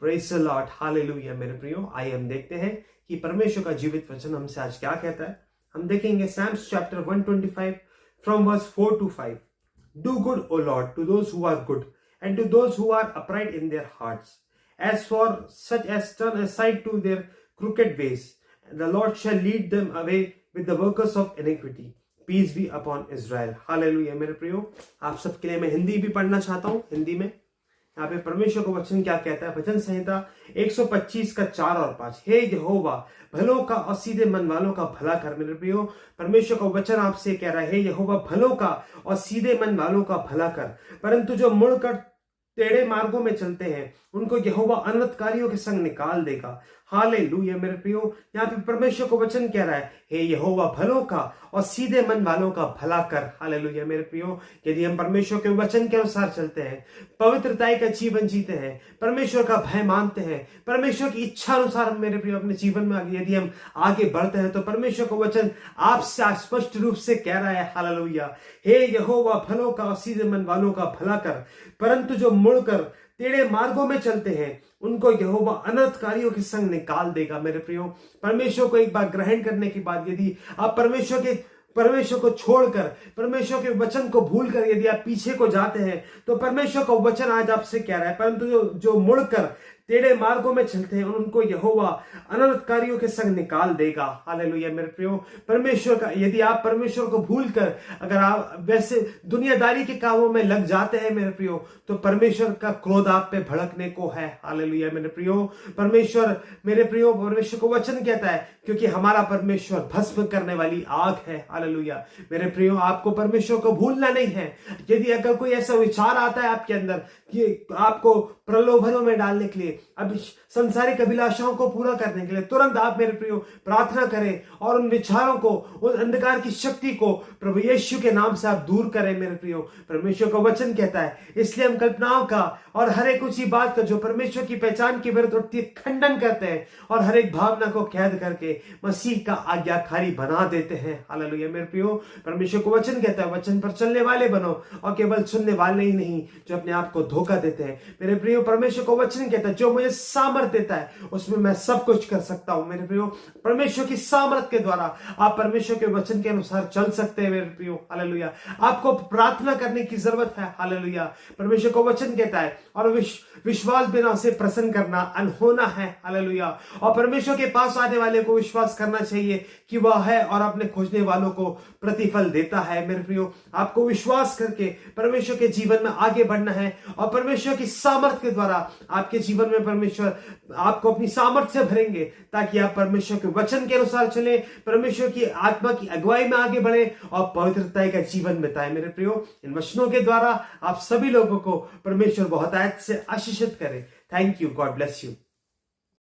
Praise the Lord, hallelujah. मेरे प्रियो, आइए हम देखते हैं कि परमेश्वर का जीवित वचन हमसे आज क्या कहता है। हम देखेंगे Psalms chapter 125 from verse 4 to 5. Do good, O Lord, to those who are good, and to those who are upright in their hearts. As for such as turn aside to their crooked ways, the Lord shall lead them away with the workers of iniquity. Peace be upon Israel. Hallelujah. मेरे प्रियो, आप सबके लिए मैं हिंदी भी पढ़ना चाहता हूँ। हिंदी में यहाँ पे परमेश्वर का वचन क्या कहता है। भजन संहिता 125 का 4 और 5। हे यहोवा, भलों का और सीधे मन वालों का भला कर। मेरे प्रियो, परमेश्वर का वचन आपसे कह रहा है, हे यहोवा, भलों का और सीधे मन वालों का भला कर, परंतु जो मुड़कर टेढ़े मार्गों में चलते हैं उनको यहोवा अनर्थकारियों के संग निकाल देगा। हालेलुया। मेरे प्रियो, यहाँ पे परमेश्वर को वचन कह रहा है, हे यहोवा, भलों का और सीधे मन वालों का भला कर। हालेलुया। मेरे प्रियो, यदि हम परमेश्वर के वचन के अनुसार चलते हैं, पवित्रताई का जीवन जीते हैं, परमेश्वर का भय मानते हैं, परमेश्वर की इच्छा अनुसार मेरे प्रियो अपने जीवन में यदि हम आगे बढ़ते हैं, तो परमेश्वर का वचन आपसे स्पष्ट रूप से कह रहा है, हालेलुया, हे यहोवा, भलों का और सीधे मन वालों का भला कर, परंतु जो मुड़कर टेढ़े मार्गों में चलते हैं उनको यहोवा अनर्थकारियों के संग निकाल देगा। मेरे प्रियो, परमेश्वर को एक बार ग्रहण करने के बाद यदि आप परमेश्वर को छोड़कर, परमेश्वर के वचन को भूलकर यदि आप पीछे को जाते हैं, तो परमेश्वर का वचन आज आपसे कह रहा है, परंतु जो मुड़कर टेढ़े मार्गों में चलते हैं उनको यहोवा अनर्थकारियों के संग निकाल देगा। हालेलुया। मेरे प्रियो, परमेश्वर का यदि आप परमेश्वर को भूलकर अगर आप वैसे दुनियादारी के कामों में लग जाते हैं मेरे प्रियो, तो परमेश्वर का क्रोध आप पे भड़कने को है। हालेलुया। मेरे प्रियो, परमेश्वर को वचन कहता है, क्योंकि हमारा परमेश्वर भस्म करने वाली आग है। हालेलुया। मेरे प्रियो, आपको परमेश्वर को भूलना नहीं है। यदि अगर कोई ऐसा विचार आता है आपके अंदर कि आपको प्रलोभनों में डालने के लिए, अब संसारिक अभिलाषाओं को पूरा करने के लिए, तुरंत आप मेरे प्रियो प्रार्थना करें और उन विचारों को, उस अंधकार की शक्ति को प्रभु यीशु के नाम से आप दूर करें। मेरे प्रियो, परमेश्वर का वचन कहता है, इसलिए हम कल्पनाओं का और हर एक ऊंची बात का जो परमेश्वर की पहचान के विरुद्ध उठती है खंडन करते हैं और हर एक भावना को कैद करके मसीह का आज्ञाकारी बना देते हैं। हालेलुया। मेरे प्रियो, परमेश्वर को वचन कहता है, वचन पर चलने वाले बनो और केवल सुनने वाले ही नहीं जो अपने आप को धोखा देते हैं। मेरे प्रियो, परमेश्वर को वचन कहता है, जो मुझे सामर्थ देता है उसमें मैं सब कुछ कर सकता हूं। मेरे प्रियो, परमेश्वर की सामर्थ के द्वारा आप परमेश्वर के वचन के अनुसार चल सकते हैं। मेरे प्रियो, हालेलुया। आपको प्रार्थना करने की जरूरत है। हालेलुया। परमेश्वर को वचन कहता है, और विश्वास बिना उसे प्रसन्न करना अनहोना है। हालेलुया। और परमेश्वर के पास आने वाले को विश्वास करना चाहिए कि वह है और अपने खोजने वालों को प्रतिफल देता है। मेरे प्रियो, आपको विश्वास करके परमेश्वर के जीवन में आगे बढ़ना है और परमेश्वर की सामर्थ के द्वारा आपके जीवन में परमेश्वर आपको अपनी सामर्थ से भरेंगे, ताकि आप परमेश्वर के वचन के अनुसार चले, परमेश्वर की आत्मा की अगुवाई में आगे बढ़े और पवित्रता का जीवन बिताए। मेरे प्रियो, इन वचनों के द्वारा आप सभी लोगों को परमेश्वर बहुत से आशीषित करे। Thank you. God bless you.